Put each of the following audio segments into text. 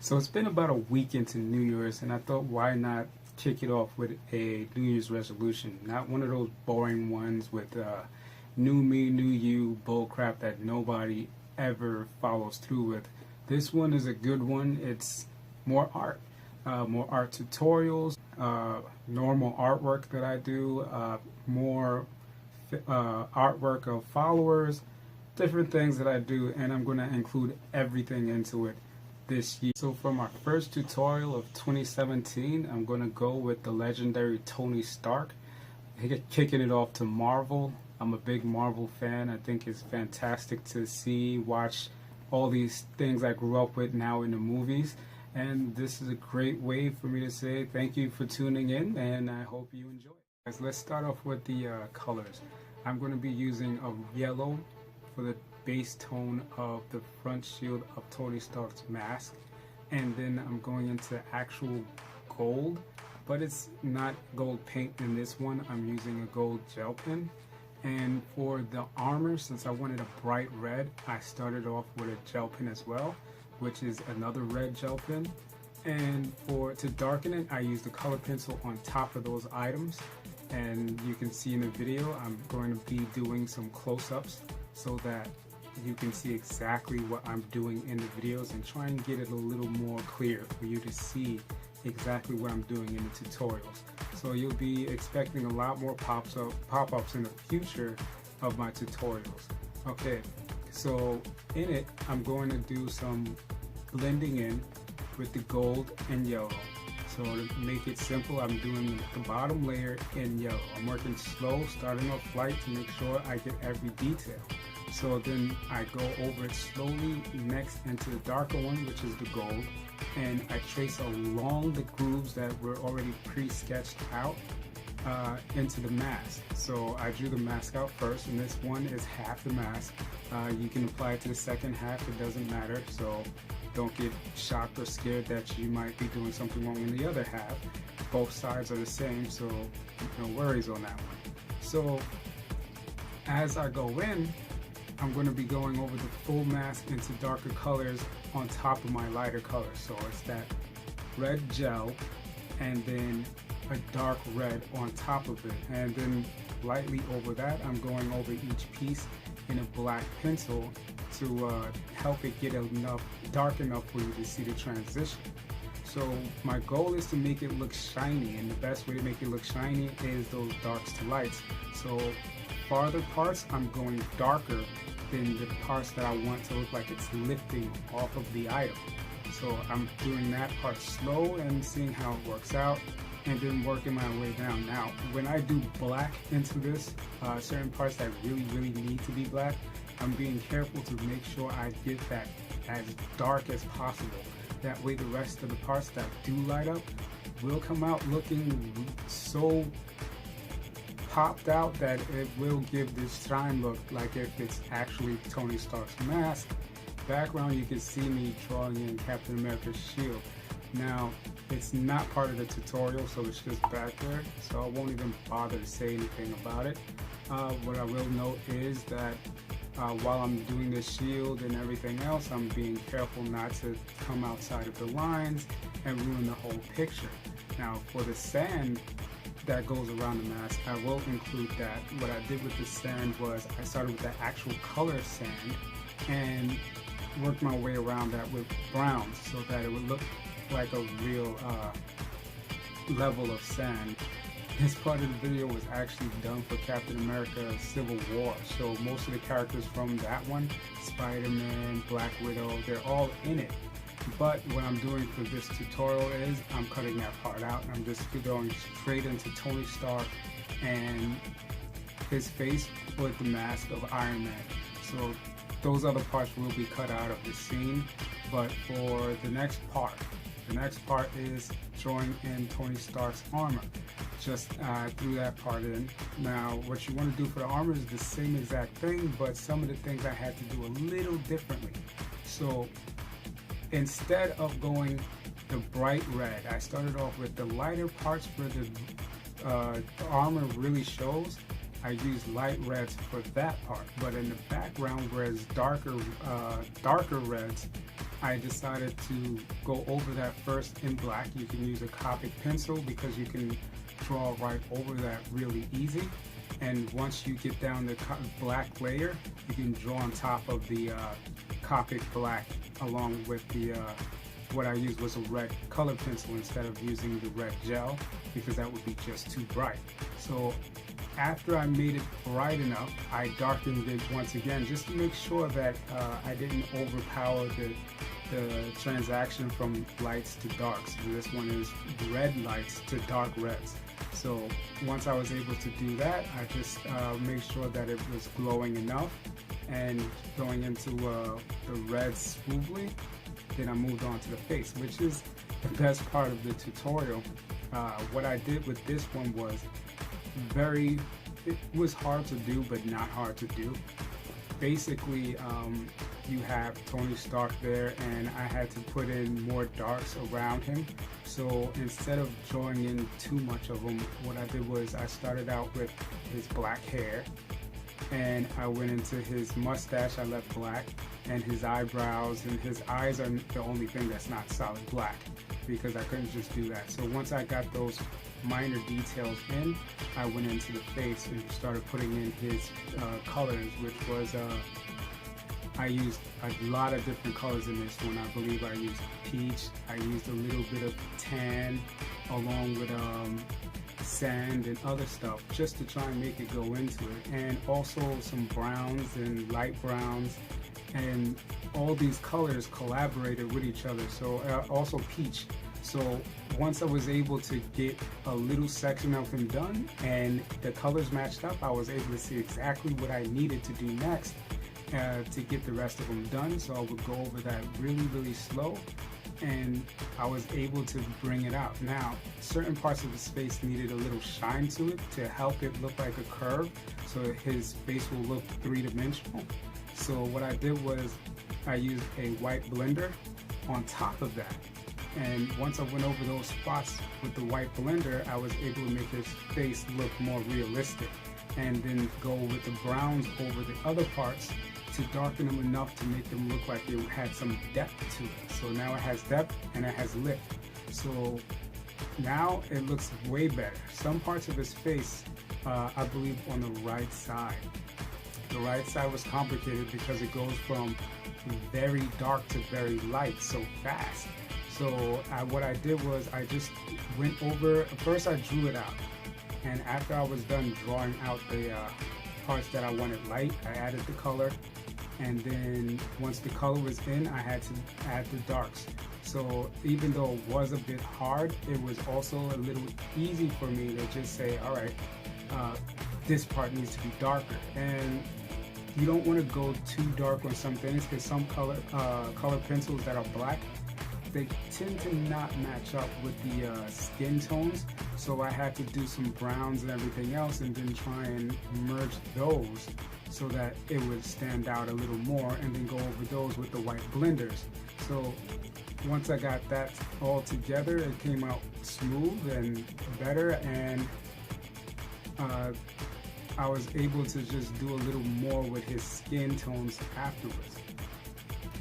So it's been about a week into New Year's, and I thought, why not kick it off with a New Year's resolution? Not one of those boring ones with new me, new you bullcrap that nobody ever follows through with. This one is a good one. It's more art tutorials, normal artwork that I do, more artwork of followers, different things that I do, and I'm going to include everything into it this year. So for my first tutorial of 2017, I'm going to go with the legendary Tony Stark, kicking it off to Marvel. I'm a big Marvel fan. I think it's fantastic to watch all these things I grew up with now in the movies. And this is a great way for me to say thank you for tuning in, and I hope you enjoy it. Guys, let's start off with the colors. I'm going to be using a yellow for the base tone of the front shield of Tony Stark's mask, and then I'm going into actual gold, but it's not gold paint in this one. I'm using a gold gel pen. And for the armor, since I wanted a bright red, I started off with a gel pen as well, which is another red gel pen. And to darken it, I used a color pencil on top of those items. And you can see in the video, I'm going to be doing some close-ups so that you can see exactly what I'm doing in the videos and try and get it a little more clear for you to see exactly what I'm doing in the tutorials. So you'll be expecting a lot more pop-ups in the future of my tutorials. Okay, so in it, I'm going to do some blending in with the gold and yellow. So to make it simple, I'm doing the bottom layer in yellow. I'm working slow, starting off light to make sure I get every detail. So then I go over it slowly next into the darker one, which is the gold, and I trace along the grooves that were already pre-sketched out into the mask. So I drew the mask out first, and this one is half the mask. You can apply it to the second half, it doesn't matter, so don't get shocked or scared that you might be doing something wrong in the other half. Both sides are the same, so no worries on that one. So as I go in, I'm going to be going over the full mask into darker colors on top of my lighter colors. So it's that red gel and then a dark red on top of it. And then lightly over that, I'm going over each piece in a black pencil to help it get dark enough for you to see the transition. So my goal is to make it look shiny, and the best way to make it look shiny is those darks to lights. So farther parts, I'm going darker than the parts that I want to look like it's lifting off of the item. So I'm doing that part slow and seeing how it works out, and then working my way down. Now, when I do black into this, certain parts that really need to be black, I'm being careful to make sure I get that as dark as possible. That way the rest of the parts that do light up will come out looking so popped out that it will give this shine look like if it's actually Tony Stark's mask. Background, you can see me drawing in Captain America's shield. Now, it's not part of the tutorial, so it's just back there, so I won't even bother to say anything about it. What I will note is that while I'm doing the shield and everything else, I'm being careful not to come outside of the lines and ruin the whole picture. Now, for the sand that goes around the mask, I will include that. What I did with the sand was I started with the actual color sand and worked my way around that with browns so that it would look like a real level of sand. This part of the video was actually done for Captain America Civil War, so most of the characters from that one, Spider-Man, Black Widow, they're all in it. But what I'm doing for this tutorial is I'm cutting that part out and I'm just going straight into Tony Stark and his face with the mask of Iron Man. So those other parts will be cut out of the scene. But for the next part is drawing in Tony Stark's armor. Just threw that part in. Now, what you want to do for the armor is the same exact thing, but some of the things I had to do a little differently. So instead of going the bright red, I started off with the lighter parts where the armor really shows. I used light reds for that part, but in the background where it's darker reds, I decided to go over that first in black. You can use a Copic pencil because you can draw right over that really easy. And once you get down the black layer, you can draw on top of the Copic black, along with the what I used was a red color pencil instead of using the red gel, because that would be just too bright. So after I made it bright enough, I darkened it once again just to make sure that I didn't overpower the transaction from lights to darks. This one is red lights to dark reds. So once I was able to do that, I just made sure that it was glowing enough and going into the red smoothly. Then I moved on to the face, which is the best part of the tutorial. What I did with this one was it was hard to do, but not hard to do. Basically, you have Tony Stark there, and I had to put in more darks around him. So instead of drawing in too much of him, what I did was I started out with his black hair, and I went into his mustache, I left black, and his eyebrows, and his eyes are the only thing that's not solid black, because I couldn't just do that. So once I got those minor details in, I went into the face and started putting in his colors, which was I used a lot of different colors in this one. I believe I used peach, I used a little bit of tan, along with sand and other stuff, just to try and make it go into it, and also some browns and light browns, and all these colors collaborated with each other. So also peach. So once I was able to get a little section of him done and the colors matched up, I was able to see exactly what I needed to do next to get the rest of them done. So I would go over that really slow, and I was able to bring it out. Now, certain parts of his face needed a little shine to it to help it look like a curve, so his face will look three-dimensional. So what I did was I used a white blender on top of that. And once I went over those spots with the white blender, I was able to make his face look more realistic, and then go with the browns over the other parts to darken them enough to make them look like it had some depth to it. So now it has depth and it has lift. So now it looks way better. Some parts of his face, I believe on the right side. The right side was complicated because it goes from very dark to very light so fast. So what I did was I just went over, first I drew it out, and after I was done drawing out the parts that I wanted light, I added the color, and then once the color was in, I had to add the darks. So even though it was a bit hard, it was also a little easy for me to just say, all right, this part needs to be darker. And you don't want to go too dark on some things, because some color pencils that are black, they tend to not match up with the skin tones. So I had to do some browns and everything else, and then try and merge those so that it would stand out a little more, and then go over those with the white blenders. So once I got that all together, it came out smooth and better, and I was able to just do a little more with his skin tones afterwards.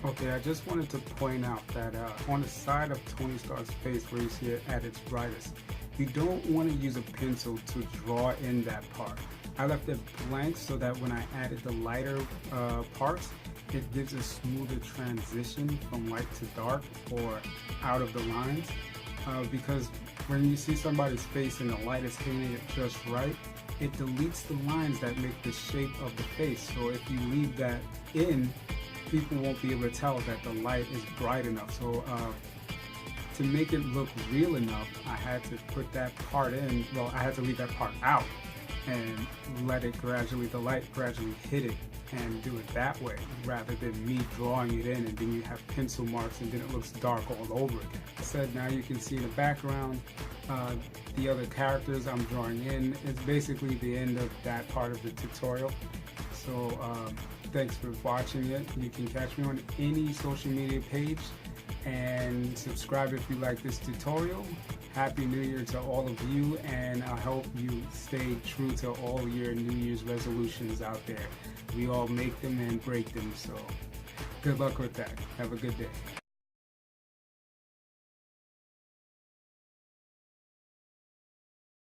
Okay, I just wanted to point out that on the side of Tony Stark's face, where you see it at its brightest, you don't want to use a pencil to draw in that part. I left it blank so that when I added the lighter parts, it gives a smoother transition from light to dark or out of the lines. Because when you see somebody's face and the light is hitting it just right, it deletes the lines that make the shape of the face. So if you leave that in, people won't be able to tell that the light is bright enough. So to make it look real enough, I had to put that part in. Well, I had to leave that part out and let it the light gradually hit it, and do it that way, rather than me drawing it in and then you have pencil marks and then it looks dark all over again. I said, now you can see in the background the other characters I'm drawing in. It's basically the end of that part of the tutorial. So thanks for watching it. You can catch me on any social media page, and subscribe if you like this tutorial. Happy New Year to all of you, and I hope you stay true to all your New Year's resolutions out there. We all make them and break them, so good luck with that. Have a good day.